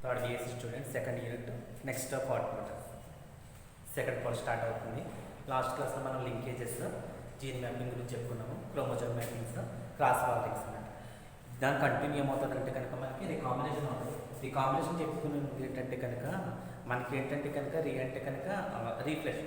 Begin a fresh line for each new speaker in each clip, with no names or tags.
Third BSc student second unit next part అనమాట. Second part start అవుతుంది. Last క్లాస్లో మనం లింకేజెస్, జీన్ మ్యాపింగ్ గురించి చెప్పుకున్నాము, క్రోమోజోమ్ మ్యాపింగ్స్, క్రాస్ వాలింగ్స్ అన్నమాట. దాని కంటిన్యూ ఏమవుతుందంటే కనుక మనకి రికాంబినేషన్ అవుతుంది. రికాంబినేషన్ చెప్పుకునేది ఏంటంటే కనుక మనకి ఏంటంటే కనుక అంటే కనుక రీఫ్రెష్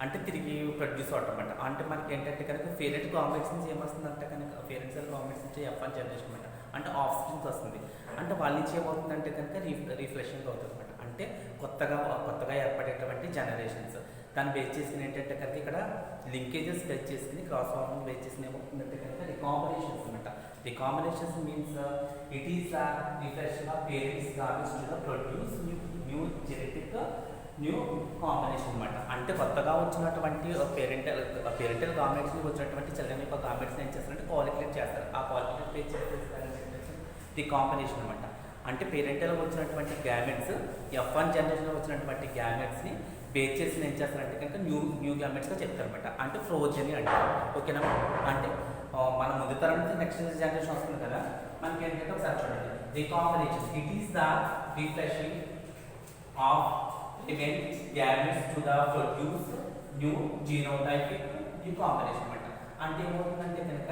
అంటే తిరిగి ప్రొడ్యూస్ అవటం అనమాట. అంటే మనకి ఏంటంటే కనుక పేరెంట్ కాంబినేషన్ నుంచి ఏమొస్తుందంటే కనుక పేరెంట్స్ కాంబినేషన్ నుంచి F1 జనరేషన్ అనమాట. అంటే ఆఫ్ స్ప్రింగ్స్ వస్తుంది. అంటే వాళ్ళ నుంచి ఏమవుతుందంటే కనుక రీఫ్రెషింగ్ అవుతుంది అనమాట. అంటే కొత్తగా ఏర్పడేటువంటి జనరేషన్స్ దాన్ని బేస్ చేసుకుని ఏంటంటే కనుక ఇక్కడ లింకేజెస్ బేస్ చేసుకుని క్రాస్ వాలింగ్ బేస్ చేసుకుని ఏమవుతుందంటే కనుక రికాంబినేషన్స్ అనమాట. Recombinations means it is refraction of parents garbage to produce new genetic new combination అనమాట. అంటే కొత్తగా వచ్చినటువంటి పేరెంటల్ గార్మెంట్స్ వచ్చినటువంటి చిల్డ్రన్ యొక్క గార్మెంట్స్ ఏం చేస్తారంటే కాలిక్యులేట్ చేస్తారు. ఆ కాలిక్యులేట్ బేస్ చేస్తారు ది కాంబినేషన్ అనమాట. అంటే పేరెంటల్ వచ్చినటువంటి గ్యామెట్స్ F1 జనరేషన్లో వచ్చినటువంటి గ్యామెట్స్ని బేస్ చేసి ఏం చేస్తారంటే కనుక న్యూ గ్యామెట్స్గా చెప్తారు అనమాట. అంటే ఫ్రోజెని అంటారు. ఓకేనా? అంటే మన ముందు తరం నుంచి నెక్స్ట్ జనరేషన్ వస్తుంది కదా, మనకి ఏంటంటే ఒకసారి చూడండి. Recombination it is the refreshing of event gametes to the produce new genotypic new combination అనమాట. అంటే ఏమవుతుందంటే కనుక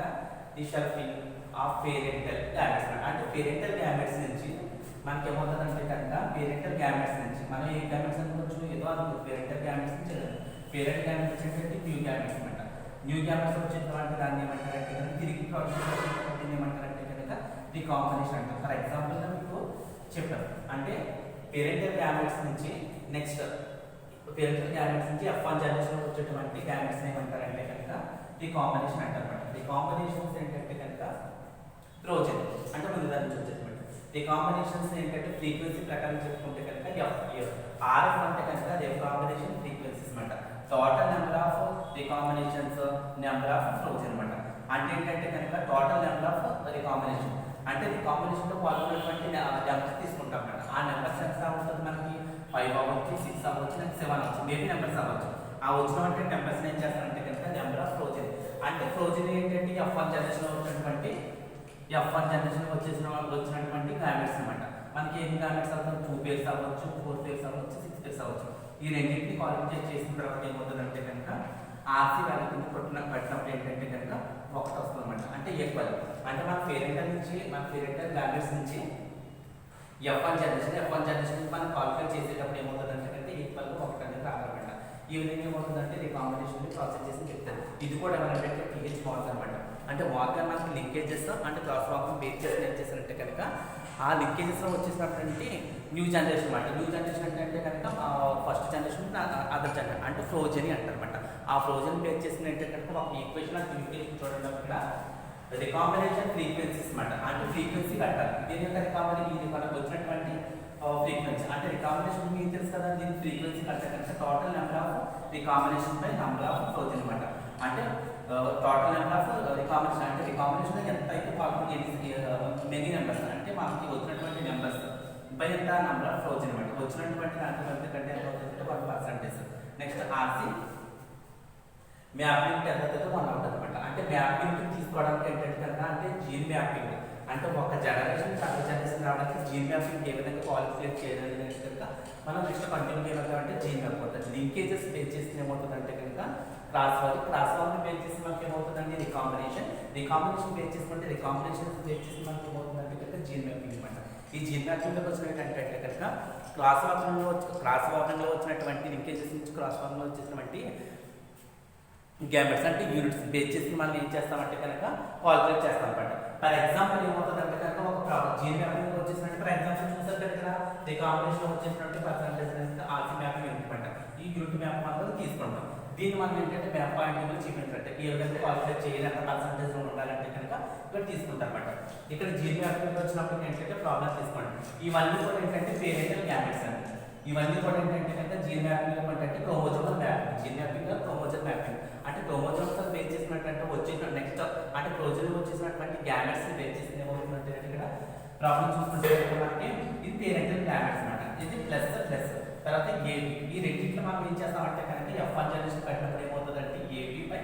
ది షఫింగ్ ఆఫ్ పేరెంటల్ గ్యామెట్స్ అంటే పేరెంటల్ గ్యామెట్స్ నుంచి మనకి ఏమవుతుందంటే కనుక పేరెంటల్ గ్యామెట్స్ నుంచి మనం ఏ గ్యామెట్స్ అనుకోవచ్చు, ఏదో అనుకో పేరెంటల్ గ్యామెట్స్ నుంచి పేరెంట్ గ్యామెట్స్ ఏంటంటే న్యూ గ్యామెట్స్ అనమాట. న్యూ గ్యామెట్స్ వచ్చినటువంటి దాన్ని ఏమంటారంటే కనుక తిరిగి ప్రొడ్యూస్ ఏమంటారంటే కనుక ది కాంబినేషన్ అంటారు. ఫర్ ఎగ్జాంపుల్ మీకు చెప్పారు. అంటే పేరెంటల్ గ్యామెట్స్ నుంచి నెక్స్ట్ పేరెంటల్ గ్యామెట్స్ నుంచి F1 జనరేషన్ వచ్చేటువంటి గ్యామెట్స్ ఏమంటారంటే కనుక ది కాంబినేషన్ అంటారు. ది కాంబినేషన్స్ ఏంటంటే కనుక ప్రోజెన్ అంటే ముందు దాని నుంచి వచ్చేటువంటి ది కాంబినేషన్స్ ఏంటంటే ఫ్రీక్వెన్సీ ప్రకారం చెప్పుకుంటే కనుక RF అంటే కనుక ది కాంబినేషన్ ఫ్రీక్వెన్సీస్ అనమాట. Total number of the combinations number of progeny అనమాట. అంటే ఏంటంటే కనుక total number of the combination అంటే ది కాంబినేషన్లో పాల్గొనేటువంటి నెంబర్స్ తీసుకుంటాం అన్నమాట. ఆ నెంబర్స్ ఎంత ఉంటుంది మనకి 5 అవ్వచ్చు, 6 అవ్వచ్చు, 7 అవ్వచ్చు, మేబీ నెంబర్స్ అవ్వచ్చు. ఆ వచ్చినటువంటి నెంబర్స్ ఏం చేస్తారంటే కనుక నెంబర్ ఆఫ్ ఫ్రోజెన్. అంటే ఫ్రోజెన్ ఏంటంటే F1 జనరేషన్లో వచ్చినటువంటి వచ్చినటువంటి గ్యామెట్స్ అనమాట. మనకి ఎన్ని గ్యామెట్స్ అవుతుంది? 2 పేర్స్ అవ్వచ్చు, 4 పేర్స్ అవ్వచ్చు, 6 పేర్స్ అవ్వచ్చు. ఈ రెండింటిని కాలిక్యులేట్ చేసిన తర్వాత ఏమవుతుందంటే కనుక ఆర్సీ వాల్యూ పట్టినప్పుడు ఏంటంటే కనుక 1 వస్తుంది అనమాట. అంటే ఈక్వల్ అంటే మన పేరెంటల్ గ్యామెట్స్ నుంచి F1 జనరేషన్ మనం కాలిక్యులేట్ చేసేటప్పుడు ఏమవుతుందంటే కనుక ఈక్వల్ 1 అనేది రావాలన్నమాట. ఈ విధంగా ఏమవుతుందంటే ఈ కాంబినేషన్ ప్రాసెస్ చేసి చెప్తారు. ఇది కూడా ఏమంటే పిహెచ్ మార్క్ అనమాట. అంటే మార్గన్ మనకి లింకేజెస్ అంటే క్రాస్ వాకింగ్ బేస్ చేసి ఏం చేస్తారంటే కనుక ఆ లింకేజెస్లో వచ్చేసినటువంటి న్యూ జనరేషన్ అనమాట. న్యూ జనరేషన్ అంటే కనుక ఫస్ట్ జనరేషన్ అదర్ జనరేషన్ అంటే ఫ్రోజెని అంటారు అనమాట. ఆ ఫ్రోజెన్ బేస్ చేసిన ఏంటంటే కనుక ఒక ఈక్వేషన్ చూడండి అక్కడ రికాంబినేషన్ ఫ్రీక్వెన్సీస్ అనమాట. అంటే ఫ్రీక్వెన్సీ కట్టాలి. దీని యొక్క రికాంబినేషన్ ఇది మనకు వచ్చినటువంటి ఫ్రీక్వెన్సీ అంటే రికాంబినేషన్ మీకు తెలుసు కదా, దీని ఫ్రీక్వెన్సీ కట్టాలి అంటే total number of recombination by number of frozen అనమాట. అంటే టోటల్ నెంబర్ ఆఫ్ రికాంబినేషన్ అంటే రికాంబినేషన్ ఎంత అయితే మెనీ నెంబర్స్ అంటే మనకి వచ్చినటువంటి నెంబర్స్ బై ఎంత నెంబర్ ఆఫ్ ఫ్రోజెన్ అనమాట. వచ్చినటువంటి దాంట్లో కంటే ఎంత అవుతుందంటే 1%. నెక్స్ట్ ఆర్సీ మ్యాపింగ్ ఎంత అవుతుందో 1 అవుతుంది అనమాట. అంటే మ్యాపింగ్ తీసుకోవడానికి ఏంటంటే కనుక అంటే జీన్ మ్యాపింగ్ అంటే ఒక జనరేషన్ ఒక జనరేషన్ రావడానికి జీన్ మ్యాపింగ్ ఏ విధంగా కాలిక్యులేట్ చేయాలి కనుక మనం నెక్స్ట్ కంటిన్యూ ఏమవుతుందంటే జీన్ మ్యాప్ అవుతుంది. లింకేజెస్ బేస్ చేసి ఏమవుతుందంటే కనుక క్రాస్ వాలింగ్ బేస్ చేసి మనకి ఏమవుతుందంటే రికాంబినేషన్ బేస్ చేసుకుంటే రికాంబినేషన్ బేస్ చేసి మనకి ఏమవుతుందంటే కనుక జీన్ మ్యాపింగ్ అనమాట. ఈ జీన్ మ్యాపింగ్లోకి వచ్చినటువంటి కనుక క్రాస్ వాకింగ్లో వచ్చినటువంటి లింకేజెస్ నుంచి క్రాస్ వాకింగ్లో వచ్చేసినటువంటి గ్యామెట్స్ అంటే యూనిట్స్ బేస్ చేసి మనం ఏం చేస్తామంటే కనుక కాలిక్యులేట్ చేస్తాం అనమాట. ఫర్ ఎగ్జాంపుల్ ఏమవుతుందంటే కనుక ఒక జీన్ మ్యాపింగ్ వచ్చేసినట్టు ఫర్ ఎగ్జాంపుల్ చూసారు కదా రికాంబినేషన్ వచ్చేసినట్టు పర్సెంటేజ్ ఆర్సీ మ్యాపింగ్ యూనిట్ అనమాట. ఈ యూనిట్ మ్యాప్ మనం తీసుకుంటాం. దీన్ని మనం ఏంటంటే మ్యాప్ పాయింట్ చూపించినట్టు ఈ విధంగా కాలిక్యులేట్ చేయాలి ఎంత పర్సెంటేజ్ ఉండాలంటే కనుక ఇక్కడ తీసుకుంటారు అనమాట. ఇక్కడ జీన్ మ్యాపింగ్ వచ్చినప్పుడు ఏంటంటే ప్రాబ్లమ్ తీసుకోండి. ఇవన్నీ కూడా ఏంటంటే పేరెంటల్ గ్యామెట్స్ అండి. ఇవన్నీ కూడా ఏంటంటే కనుక జీన్ మ్యాపింగ్ ఏంటంటే chromosomal mapping. Gene mapping chromosome mapping అంటే క్రోమోజోమ్స్ బేస్ చేసినట్టు వచ్చేసిన నెక్స్ట్ అంటే ప్రోజన్ వచ్చేసినటువంటి గ్యామెట్స్ బేస్ చేసి ఏమవుతుందంటే ఇక్కడ ప్రాబ్లం చూసుకుంటే మనకి ఇది పేరెంటల్ గ్యామెట్స్ అనమాట. ఇది ప్లస్ తర్వాత ఏబి. ఈ రెండింటిలో మనం ఏం చేస్తామంటే కనుక F1 జనరేషన్ కట్టినప్పుడు ఏమవుతుందంటే ఏబి బై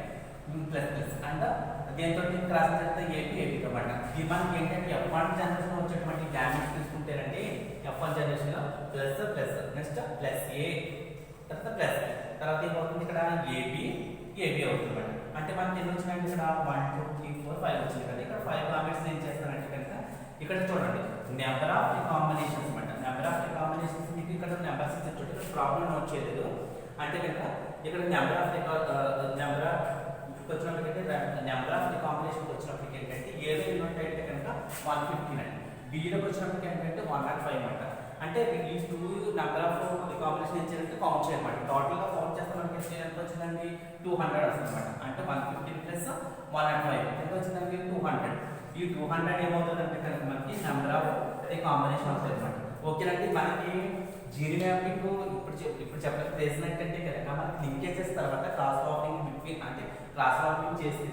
ప్లస్ అండ్ దీంతో క్రాస్ చేస్తే ఏబి అనమాట. ఇది మనకి ఏంటంటే F1 జనరేషన్ వచ్చేటువంటి గ్యామెట్స్ తీసుకుంటేనండి F1 generation plus plus next plus A తర్వాత ప్లస్ తర్వాత ఏమవుతుంది ఇక్కడ ఏబి అవుతుంది అనమాట. అంటే మనకి ఎన్ని వచ్చినాయంటే ఇక్కడ 1 2 3 4 5 వచ్చింది కదా. ఇక్కడ 5 కాంబినేషన్స్ ఏం చేస్తానంటే కనుక ఇక్కడ చూడండి నెంబర్ ఆఫ్ రికాంబినేషన్స్ అనమాట. నెంబర్ ఆఫ్ రికాంబినేషన్స్ మీకు ఇక్కడ నెంబర్స్ ఇచ్చారు చూడండి, ఇక్కడ ప్రాబ్లం నోట్ చేయలేదు. అంటే కనుక ఇక్కడ నెంబర్ ఆఫ్ వచ్చినప్పటికీ నెంబర్ ఆఫ్ రికాంబినేషన్స్ వచ్చినప్పటికి ఏంటంటే ఏలో ఎన్ని ఉంటాయంటే కనుక 115 అండి. బిలోకి వచ్చినప్పటికి ఏంటంటే 105 అనమాట. అంటే ఈ 2 నెంబర్ ఆఫ్ రికాంబినేషన్ ఇచ్చారంటే కౌంట్ చేయమాట. టోటల్గా కౌంట్ చేస్తే మనకి ఎంత వచ్చిందండి 200 వస్తుంది అనమాట. అంటే 115 ప్లస్ 105 ఎంత వచ్చిందండి 200. ఈ 200 ఏమవుతుందంటే కనుక మనకి నెంబర్ ఆఫ్ రికాంబినేషన్ అవుతుంది అనమాట. ఓకేనండి. మనకి జీరో మ్యాపింగ్ ఇప్పుడు చేసినట్టంటే కనుక మనకి లింకేజెస్ తర్వాత క్రాస్ వాకింగ్ బిట్వీన్ అంటే క్రాస్ వాకింగ్ చేసి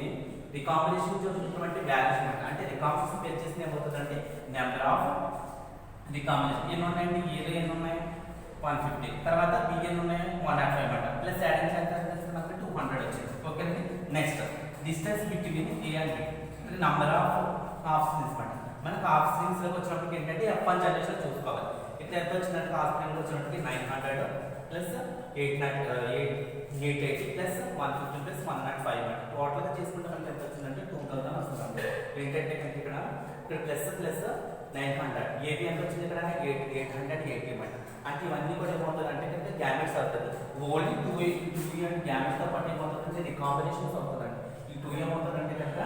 రికాంబినేషన్ చూసినటువంటి వాల్యూస్ అనమాట. అంటే రికాంబినేషన్ పేరు చేసిన ఏమవుతుందంటే నెంబర్ ఆఫ్ రికాంబినేషన్ ఎన్ని ఉన్నాయండి, ఏలో ఎన్ని ఉన్నాయి 150, తర్వాత బి ఎన్ని ఉన్నాయి 105 అనమాట. ప్లస్ యాడింగ్ చేస్తే మనకి 200 వచ్చింది. ఓకేనండి. Next distance between A and B number of strings అనమాట. మనకు ఆఫ్ స్ట్రింగ్స్ లోకి వచ్చినప్పటికి ఏంటంటే F1 జనరేషన్ చూసుకోవాలి. ఇక్కడ ఎంత వచ్చినట్టు ఆఫ్ స్ట్రింగ్ వచ్చినప్పటికి 900 ప్లస్ 880 ప్లస్ 150 ప్లస్ 105 అనమాట. టోటల్గా చేసుకుంటే మనకి ఎంత వచ్చిందంటే 2000 వస్తుంది. ఏంటంటే కనుక ఇక్కడ ప్లస్ ప్లస్ 900 ఏబి ఎంత వచ్చింది ఇక్కడ 880 అనమాట. అంటే ఇవన్నీ కూడా ఏమవుతుంది అంటే కనుక గ్యామెట్స్ అవుతుంది. ఓన్లీ 2 అండ్ గ్యామెట్స్తో పాటు ఏమవుతుందంటే రికాంబినేషన్స్ అవుతుందండి. ఈ 2 ఏమవుతుందంటే కనుక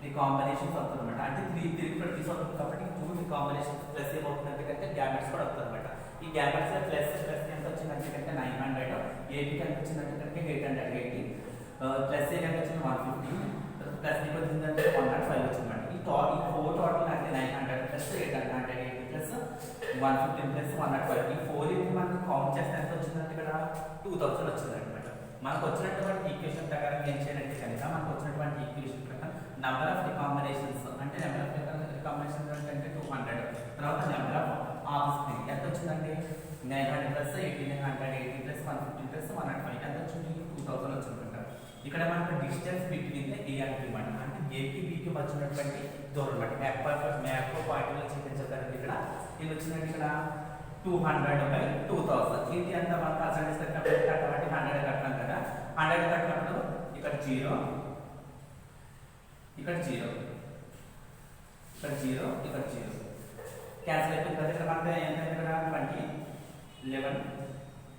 రికాంబినేషన్స్ అవుతుంది అనమాట. అంటే 3 తిరిగి అవుతుంది కాబట్టి 2 రికాంబినేషన్స్ ప్లస్ ఏమవుతుందంటే కనుక గ్యామెట్స్ కూడా అవుతుంది అనమాట. ఈ గ్యామెట్స్ ప్లస్ ఎంత వచ్చిందంటే కనుక 900, ఏబికి ఎంత వచ్చిందంటే కనుక 880, ప్లస్ ఏ ఎంత వచ్చింది 150, ప్లస్ బీకి వచ్చిందంటే 105 వచ్చిందన్నమాట. ఈ 4 టోటల్ అంటే 900 ప్లస్ 880 ప్లస్ 150 ప్లస్ 105 ఈ 4 మనకి కౌంట్ చేస్తే ఎంత వచ్చిందంటే ఇక్కడ 2000 వచ్చిందన్నమాట. మనకు వచ్చినటువంటి ఈక్వేషన్ ప్రకారం ఏం చేయాలంటే కనుక మనకు వచ్చినటువంటి ఈక్వేషన్ ప్రకారం నెంబర్ ఆఫ్ రికాంబినేషన్స్ అంటే నెంబర్ ఆఫ్ రికాంబినేషన్స్ అంటే 200, తర్వాత నెంబర్ ఆఫ్ స్ట్రింగ్ ఎంత వచ్చిందండి 900 ప్లస్ 1880 ప్లస్ 150 ప్లస్ 105 ఎంత వచ్చింది 2000 వచ్చిందంట. ఇక్కడ మనకు distance between A and B అనమాట. అంటే ఏకి బికి వచ్చినటువంటి దూరం అనమాట. మ్యాప్ పాయింట్లో చూపించారు. ఇక్కడ ఇది వచ్చిందంటే ఇక్కడ 200/2000 ఇది ఎంత మన పర్సెంటేజ్ కట్టినప్పుడు కాబట్టి 100 కట్టినాం కదా. 100 కట్టినప్పుడు ఇక్కడ 0 ఇక్కడ 0 ఇక్కడ 0 ఇక్కడ 0 క్యాన్సిల్ అయిపోయింది కదా. ఇక్కడ మనకి ఎంత ఇక్కడ 20 11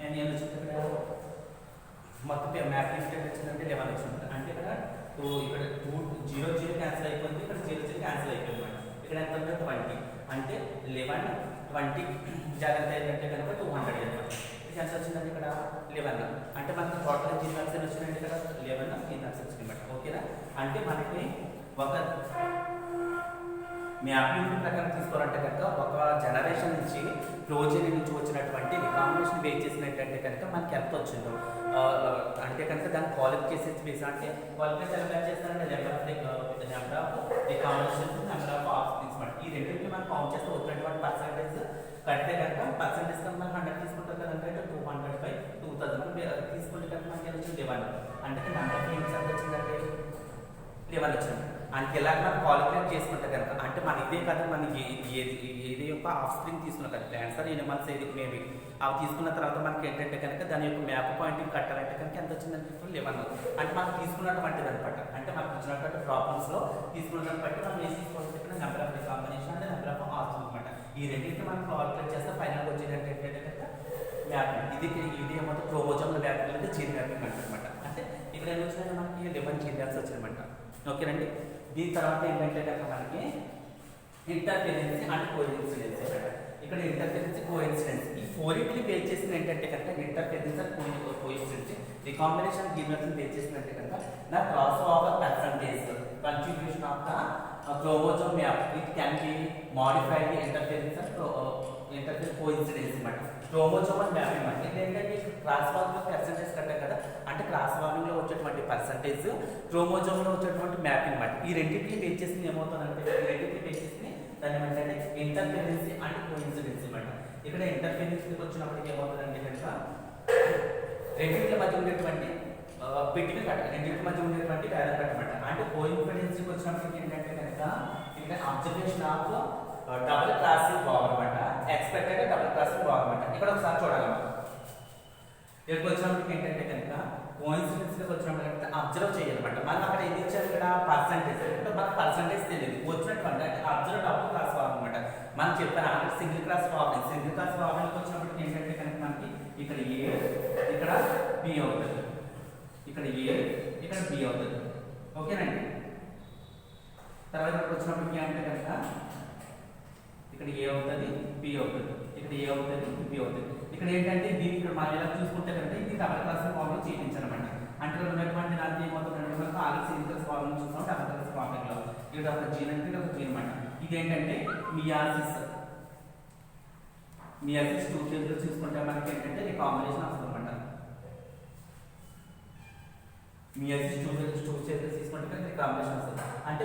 అండ్ ఏం వచ్చింది ఇక్కడ మొత్తం మ్యాప్ లిస్ట్ వచ్చిందంటే 11 వచ్చింది. అంటే ఇక్కడ 0 0 క్యాన్సిల్ అయిపోయింది, ఇక్కడ 0 0 క్యాన్సిల్ అయిపోయింది అనమాట. ఇక్కడ ఎంత ఉంది 20 అంటే 11 20 జాగ్రత్త ఏంటంటే కనుక 200 అనమాట. ఇది ఎంత వచ్చిందంటే ఇక్కడ 11 అంటే మనకి టోటల్ జీరో మ్యాప్స్ వచ్చిందంటే ఇక్కడ 11 జీరో మ్యాప్స్ వచ్చింది అనమాట. ఓకేనా. అంటే మనకి ఒక మ్యాపింగ్ ప్రకారం తీసుకోవాలంటే కనుక ఒక జనరేషన్ నుంచి ప్రోజెనీ నుంచి వచ్చినటువంటి రికాంబినేషన్ బేస్ చేసినట్టంటే కనుక మనకి ఎంత వచ్చిందో అంటే కనుక దాన్ని క్వాలిఫై చేసే బేస్ అంటే క్వాలిఫై ఎలా చేస్తారంటే number of recombination number of strings అనమాట. ఈ రెండింటిని మనం కౌంట్ చేస్తే వచ్చినటువంటి పర్సెంటేజ్ కడితే కనుక పర్సెంటేజ్ కనుక మనం 100 తీసుకుంటాం కదంటే 200/2000 తీసుకుంటే కనుక మనకి ఎంత వచ్చింది 11 అంటే నెంబర్ ఆఫ్ స్ట్రింగ్స్ ఎంత వచ్చిందంటే 11 వచ్చింది. అంటే ఇలా మనం క్వాలిఫై చేసుకుంటే కనుక అంటే మన ఇదే కదా మనకి ఏది యొక్క ఆఫ్ స్ప్రింగ్ తీసుకున్న కదా ప్లాంట్స్ అని ఎనిమల్స్ ఏది మేబీ అవి తీసుకున్న తర్వాత మనకి ఏంటంటే కనుక దాని యొక్క మ్యాప్ పాయింటింగ్ కట్టాలంటే కనుక ఎంత వచ్చిందంటే 11 అంటే మనం తీసుకున్నటువంటిది అనమాట. అంటే మనకు వచ్చినటువంటి ప్రాబ్లమ్స్లో తీసుకున్నదాన్ని బట్టి మనం ఏం తీసుకోవాలంటే ఇక్కడ నెంబర్ ఆఫ్ రికాంబినేషన్ అంటే నెంబర్ ఆఫ్ ఆప్షన్ అనమాట. ఈ రెండింటిని మనం క్వాలిఫై చేస్తే ఫైనల్గా వచ్చేది ఏంటంటే కనుక మ్యాపింగ్. ఇది ఏమో క్రోమోజోమ్ల మ్యాపింగ్ అంటే జీన్ మ్యాపింగ్ అంటారనమాట. అంటే ఇక్కడ ఏం వచ్చిందంటే మనకి 11 జీన్ మ్యాప్స్ వచ్చిందన్నమాట. ఓకేనండి. దీని తర్వాత ఏంటంటే కనుక మనకి ఇంటర్ఫిరెన్స్ అండ్ కోఇన్సిడెన్స్. ఇక్కడ ఇంటర్ఫిరెన్స్ కోఇన్సిడెన్స్ ఈ 4 బేస్ చేసిన ఏంటంటే కనుక interference and coincidence recombination gene base చేసినట్టే కనుక నా cross over percentage configuration of the chromosome map it can be modified interference and coincidence అనమాట. క్రోమోజోమల్ మ్యాపింగ్ అంటే ఏంటంటే క్రాస్ వాల్యూమ్లో పర్సంటేజ్ కట్టాం కదా. అంటే క్రాస్ వాల్యూమ్లో వచ్చేటువంటి పర్సంటేజ్ క్రోమోజోమ్లో వచ్చేటువంటి మ్యాపింగ్ అనమాట. ఈ రెండింటిని బేస్ చేసి ఏమవుతుందంటే ఈ రెండింటిని బేస్ చేసి దాన్ని ఏంటంటే ఇంటర్ఫిరెన్స్ అండ్ కోఇన్సిడెన్స్ అనమాట. ఇక్కడ ఇంటర్ఫిరెన్స్ వచ్చినప్పటికి ఏమవుతుందంటే కనుక రెండింటి మధ్య ఉండేటువంటి పెట్టిన కట్ట రెండింటి మధ్య ఉండేటువంటి వేరే కట్టమాట. అంటే కోఇన్సిడెన్స్కి వచ్చినప్పటికి ఏంటంటే కనుక ఇక్కడ అబ్జర్వేషన్ ఆఫ్ డబుల్ క్రాసింగ్ బాబు అనమాట. ఎక్స్పెక్టెడ్ డబుల్ క్రాసింగ్ బాబు అనమాట. ఇక్కడ ఒకసారి చూడాలి. ఇక్కడికి వచ్చినప్పటికి ఏంటంటే కనుక కోఇన్సిడెన్స్కి వచ్చినప్పుడు అబ్జర్వ్ చేయాలన్నమాట. మనం అక్కడ ఏది ఇచ్చారు, ఇక్కడ పర్సంటేజ్. అంటే మనకు పర్సంటేజ్ తెలియదు, వచ్చినటువంటి అంటే అబ్జర్వ్ డబుల్ క్రాస్ బాబు అనమాట. మనం చెప్పాను అంటే single cross problem. Single cross ప్రాబ్లంకి వచ్చినప్పటికి ఏంటంటే కనుక మనకి ఇక్కడ ఏ, ఇక్కడ బి అవుతుంది, ఇక్కడ ఏ, ఇక్కడ బి అవుతుంది. ఓకేనండి. తర్వాత ఇక్కడికి వచ్చినప్పటికి అంటే కనుక ఇక్కడ ఏ అవుతుంది, బి అవుతుంది, ఇక్కడ ఏ అవుతుంది, బి అవుతుంది. ఇక్కడ ఏంటంటే దీన్ని ఇక్కడ మనం ఎలా చూసుకుంటే కనుక ఇది డబుల్ క్రాస్ ప్రాబ్లం చేయించాలన్నమాట. అంటే ఉన్నటువంటి దానికి ఏమవుతుందంటే మనకు ఆల్రెడీ సింగిల్ క్రాస్ ప్రాబ్లం చూస్తాం డబుల్ క్రాస్ ప్రాబ్లంలో. ఇక్కడ ఒక జీన్ అంటే ఇక్కడ ఒక జీన్ అనమాట. ఇది ఏంటంటే మియాసిస్. మియాసిస్ 2 ఫేజ్లో చూసుకుంటే మనకి ఏంటంటే రికాంబినేషన్ వస్తుంది అనమాట. మియాసిస్ 2 ఫేజ్లో తీసుకుంటే రికాంబినేషన్ వస్తుంది. అంటే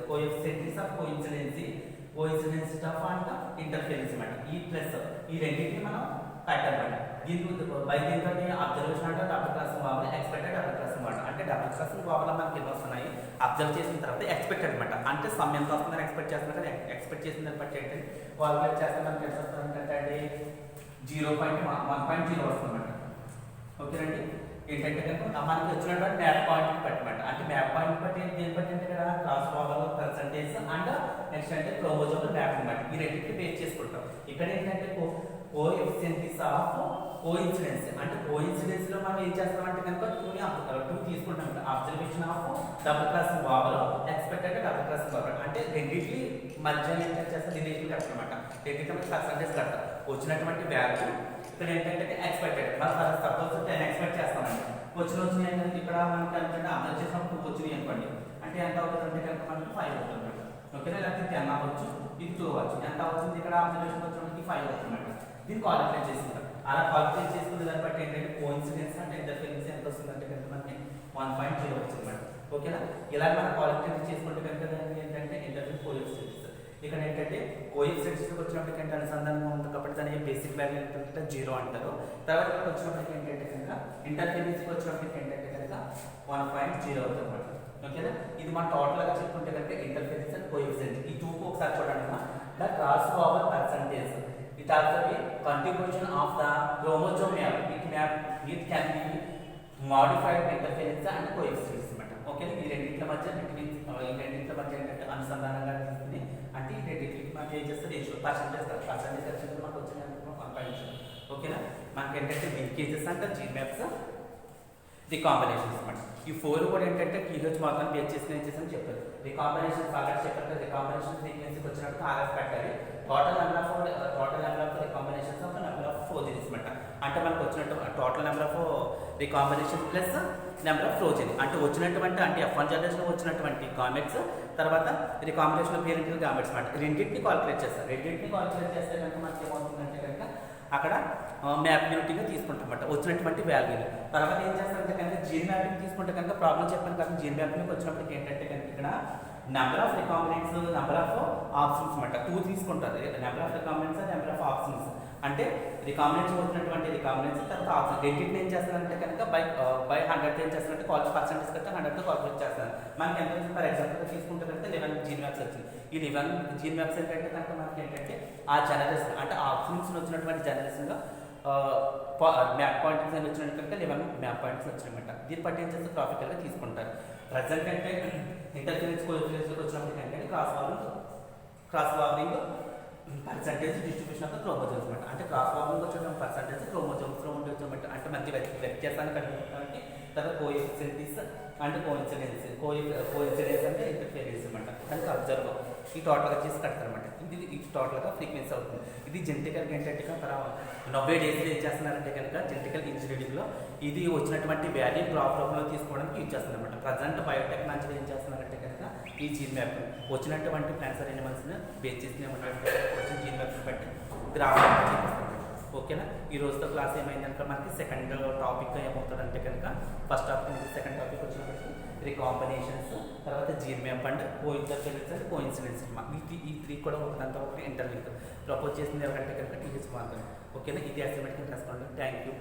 coefficients of coincidence, coincidence of and interference అనమాట. ఈ ప్లస్ ఈ రెండింటిని మనం పెట్టాలన్నమాట. దీనికి బై దీంతో అబ్జర్వేషన్ అంటే డబుల్ క్రాసింగ్ బాబులు, ఎక్స్పెక్టెడ్ డబుల్ క్రాసింగ్ బాబులు. అంటే డబుల్ క్రాసింగ్ బాబులు మనకి ఎన్ని వస్తున్నాయి అబ్జర్వ్ చేసిన తర్వాత ఎక్స్పెక్టెడ్ అనమాట. అంటే సమ్ ఎంత వస్తుందని ఎక్స్పెక్ట్ చేస్తున్నారు కదా, ఎక్స్పెక్ట్ చేసిన దాన్ని బట్టి ఏంటంటే కాల్కులేట్ చేస్తే మనకి ఎంత వస్తుంది అంటే 0.1.0 వస్తుంది అనమాట. ఓకేనండి. ఏంటంటే కనుక మనకి వచ్చినటువంటి మ్యాప్ పాయింట్ పెట్టమాట. అంటే మ్యాప్ పాయింట్ బట్టి దేని బట్టి అంటే ఇక్కడ cross over percentage and next అంటే క్రోమోజోమ్ మ్యాప్ అనమాట. ఈ రెండింటిని బేస్ చేసుకుంటాం. ఇక్కడ ఏంటంటే కోఎఫిషియెంట్స్ ఆఫ్ కోఇన్సిడెన్స్. అంటే కోఇన్సిడెన్స్ లో మనం ఏం చేస్తామంటే కనుక 2 తీసుకుంటాం. అబ్జర్వేషన్ ఆఫ్ డబుల్ క్రాసింగ్ బాబులో, ఎక్స్పెక్టెడ్ డబుల్ క్రాసింగ్ బాబులో. అంటే రెండింటి మధ్య ఏం చేస్తాం, రిలేషన్ కట్టనమాట. రెండింటి పర్సంటేజ్ కడతాం. వచ్చినటువంటి వాల్యూ ఇక్కడ ఏంటంటే ఎక్స్పెక్టెడ్. మనం సపోజ్ 10 ఎక్స్పెక్ట్ చేస్తామండి. వచ్చినాయి ఏంటంటే ఇక్కడ మనకి అంటే అబ్జర్వ్ చేసినప్పుడు 2 వచ్చినాయి అనుకోండి. అంటే ఎంత అవుతుంది అంటే కనుక మనకి 5 అవుతుంది. ఓకేనా. లేకపోతే 10 అవ్వచ్చు, ఇది 2 అవ్వచ్చు. ఎంత అవుతుంది ఇక్కడ అబ్జర్వేషన్ వచ్చినప్పటికి 5 అవుతుంది. దీన్ని కాలిక్యులేట్ చేసుకుంటాం. అలా కాలిక్యులేట్ చేసుకునే దాన్ని బట్టి ఏంటంటే కోఇన్సిడెన్స్ అంటే ఇంటర్ఫరెన్స్ ఎంత వస్తుంది అంటే కనుక మనకి 1.0 వచ్చింది అనమాట. ఓకేనా. ఇలా మనం కాలిక్యులేట్ చేసుకుంటే కనుక దానికి ఏంటంటే ఇంటర్ఫరెన్స్ కోఎఫిషియెంట్స్. ఇక్కడ ఏంటంటే కోఎఫిషియెంట్స్ వచ్చినప్పటికి అంటే అనుసంధానం ఉంది కాబట్టి దాని బేసిక్ వాల్యూ ఏంటంటే 0 అంటారు. తర్వాత ఇక్కడ వచ్చినప్పటికి ఏంటంటే కనుక ఇంటర్ఫరెన్స్కి వచ్చినప్పటికి ఏంటంటే కనుక 1.0 అవుతుంది అనమాట. ఓకేనా. ఇది మన టోటల్గా చెప్పుకుంటే కనుక ఇంటర్ఫరెన్స్ అండ్ కోఎఫిషియెంట్. ఈ 2 ఒకసారి చూడండి. The cross over percentage, it also be contribution of the chromosome map. It can be modified interference and coexistence అనమాట. ఓకే. ఈ రెండింటి మధ్య ఏంటంటే అనుసంధానంగా తీసుకుని అంటే ఈ రెండింటికి మనకి ఏం చేస్తారు రేషియో పర్సంటేజ్ వచ్చింది మనకు వచ్చిన 1.0. ఓకేనా. మనకి ఏంటంటే లింకేజెస్ అంటే జీ మ్యాప్స్, రికాంబినేషన్స్ అనమాట. ఈ 4 కూడా ఏంటంటే పీహెచ్ మొత్తం బేస్ చేసి చేసి చెప్పారు. రికాంబినేషన్స్ ఆల్రెడీ చెప్పారు కదా. రికాంబినేషన్ ఫ్రీక్వెన్సీకి వచ్చినట్టు RF పెట్టాలి. Total number of recombinations of number of ఫ్లోజన్స్ అనమాట. అంటే మనకు వచ్చినట్టు total number of recombination plus number of ఫ్లోజన్. అంటే వచ్చినటువంటి అంటే F1 జనరేషన్ వచ్చినటువంటి గామెట్స్, తర్వాత రికాంబినేషన్ పేరెంటల్ గామెట్స్ అనమాట. రెండింటిని కాలిక్యులేట్ చేస్తారు. రెండింటిని కాలిక్యులేట్ చేస్తే కనుక మనకి ఏమవుతుందంటే కనుక అక్కడ మ్యాప్ యూనిటీగా తీసుకుంటాం అన్నమాట వచ్చినటువంటి వాల్యూని. తర్వాత ఏం చేస్తారంటే కనుక జీన్ మ్యాపింగ్ తీసుకుంటే కనుక ప్రాబ్లం చెప్పాను కదా. జీన్ మ్యాపింగ్ వచ్చినప్పటికి ఏంటంటే కనుక ఇక్కడ number of recombinants, number of options అనమాట 2 తీసుకుంటారు. Number of recombinants, number of options. అంటే రికాంబినెంట్స్ వచ్చినటువంటి రికాంబినెంట్స్ తర్వాత ఆప్షన్ రెండింటిని ఏం చేస్తారంటే కనుక బై 100 ఏం చేస్తారంటే పర్సెంటేజ్ కట్టే 100తో కాల్కులేట్ చేస్తారు. మనకి ఎంత వచ్చింది ఫర్ ఎగ్జాంపుల్ తీసుకుంటే కనుక 11 జీన్ మ్యాప్స్ వచ్చింది. ఈ 11 జీన్ మ్యాప్స్ ఏంటంటే కనుక మనకి ఏంటంటే ఆ జనరేషన్ అంటే ఆప్షన్స్ వచ్చినటువంటి జనరేషన్లో మ్యాప్ పాయింట్స్ అని వచ్చినట్టు కనుక 11 మ్యాప్ పాయింట్స్ వచ్చినమాట. దీన్ని బట్టి ఏం చేస్తే గ్రాఫికల్గా తీసుకుంటారు. ప్రజెంట్ అంటే ఇంటర్ఫరెన్స్ కోఎఫిషియెంట్స్కి వచ్చినప్పుడు ఏంటంటే cross warning percentage distribution of chromosomes అనమాట. అంటే క్రాస్ వార్నింగ్ వచ్చిన పర్సంటేజ్ క్రోమోజోమ్స్లో ఉండొచ్చు అనమాట. అంటే మంచి వ్యత్యాసాన్ని కనుగొనడానికి తర్వాత కోఎఫిషియెంట్స్ అంటే కోఇన్సిడెన్స్ అంటే ఇంటర్ఫరెన్స్ అనమాట. దానికి అబ్జర్వ్ ఈ టోటల్గా చేసి కడతారనమాట. ఇది టోటల్గా ఫ్రీక్వెన్సీ అవుతుంది. ఇది జెనెటికల్గా ఏంటంటే తర్వాత 90 డేస్లో ఏం చేస్తున్నారంటే కనుక జెనెటికల్ ఇంజనీరింగ్లో ఇది వచ్చినటువంటి వాల్యూ గ్రాఫ్ రూపంలో తీసుకోవడానికి యూజ్ చేస్తున్నారు అనమాట. ప్రజెంట్ బయోటెక్నాలజీలో ఏం చేస్తున్నారంటే కనుక ఈ జీన్ మ్యాప్ వచ్చినటువంటి క్యాన్సర్ ఎనిమల్స్ని బేస్ చేసిన వచ్చిన జీన్ మ్యాప్ని బట్టి గ్రాఫ్ చూపిస్తారు. ఓకేనా. ఈ రోజుతో క్లాస్ ఏమైందంటే మనకి సెకండ్ టాపిక్ ఏమవుతుందంటే కనుక ఫస్ట్ టాపిక్ సెకండ్ టాపిక్ వచ్చినప్పటికీ రికాంబినేషన్స్, తర్వాత gene map and coincidence and coincidence. ఈ 3 కూడా ఒకదాంతో ఒకటి ఇంటర్లింక్. ప్రపోజ్ చేసింది ఎవరంటే కనుక టీహెచ్ మార్గన్. ఓకేనా. ఇది అసైన్మెంట్కి రాసుకోండి. Thank you.